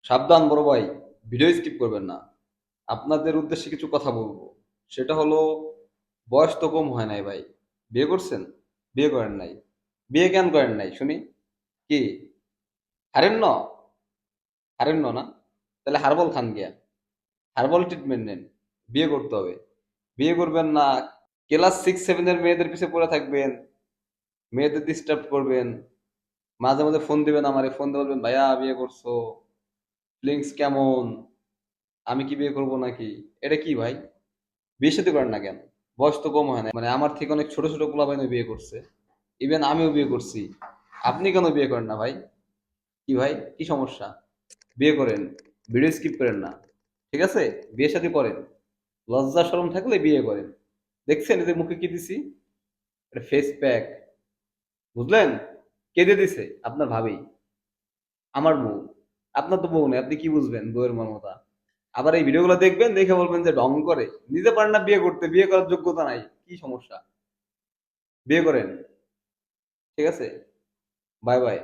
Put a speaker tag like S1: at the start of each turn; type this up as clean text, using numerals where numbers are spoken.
S1: সাবধান বড় ভাই, ভিডিও স্কিপ করবেন না। আপনাদের উদ্দেশ্যে কিছু কথা বলবো। সেটা হলো, বয়স তো কম হয় নাই ভাই। বিয়ে করছেন? বিয়ে করেন নাই? বিয়ে কেন করেন নাই শুনি? কি হারেন ন? হারেন না? তাহলে হারবল খান গিয়া, হারবল ট্রিটমেন্ট নেন। বিয়ে করতে হবে। বিয়ে করবেন না, ক্লাস 6-7 এর মেয়েদের পিছে পড়ে থাকবেন, মেয়েদের ডিস্টার্ব করবেন, মাঝে মাঝে ফোন দিবেন, আমারে ফোন দিয়ে বলবেন ভাইয়া বিয়ে করছো, ফিলিংস কেমন, আমি কি বিয়ে করবো নাকি? এটা কি ভাই? বিয়ে শাদী করেন না কেন? বয়স তো কম হয় না, মানে আমার থেকে অনেক ছোট ছোট পোলাপাইনও বিয়ে করছে, ইভেন আমিও বিয়ে করছি। আপনি কেন বিয়ে করেন না ভাই? কি ভাই, কি সমস্যা? বিয়ে করেন, ভিডিও স্কিপ করেন না, ঠিক আছে? বিয়ে শাদী করেন, লজ্জা শরম থাকলে বিয়ে করেন। দেখছেন এদের মুখে কি দিছি? এটা ফেস প্যাক, বুঝলেন? কে দিয়ে দিছে? আপনার ভাবি, আমার বউ। আপনার তো বউ নেই, আপনি কি বুঝবেন বউয়ের মর্মতা? আবার এই ভিডিওগুলো দেখবেন, দেখে বলবেন যে ঢং করে, নিজে পারেন না বিয়ে করতে, বিয়ে করার যোগ্যতা নাই, কি সমস্যা? বিয়ে করেন, ঠিক আছে? Bye bye.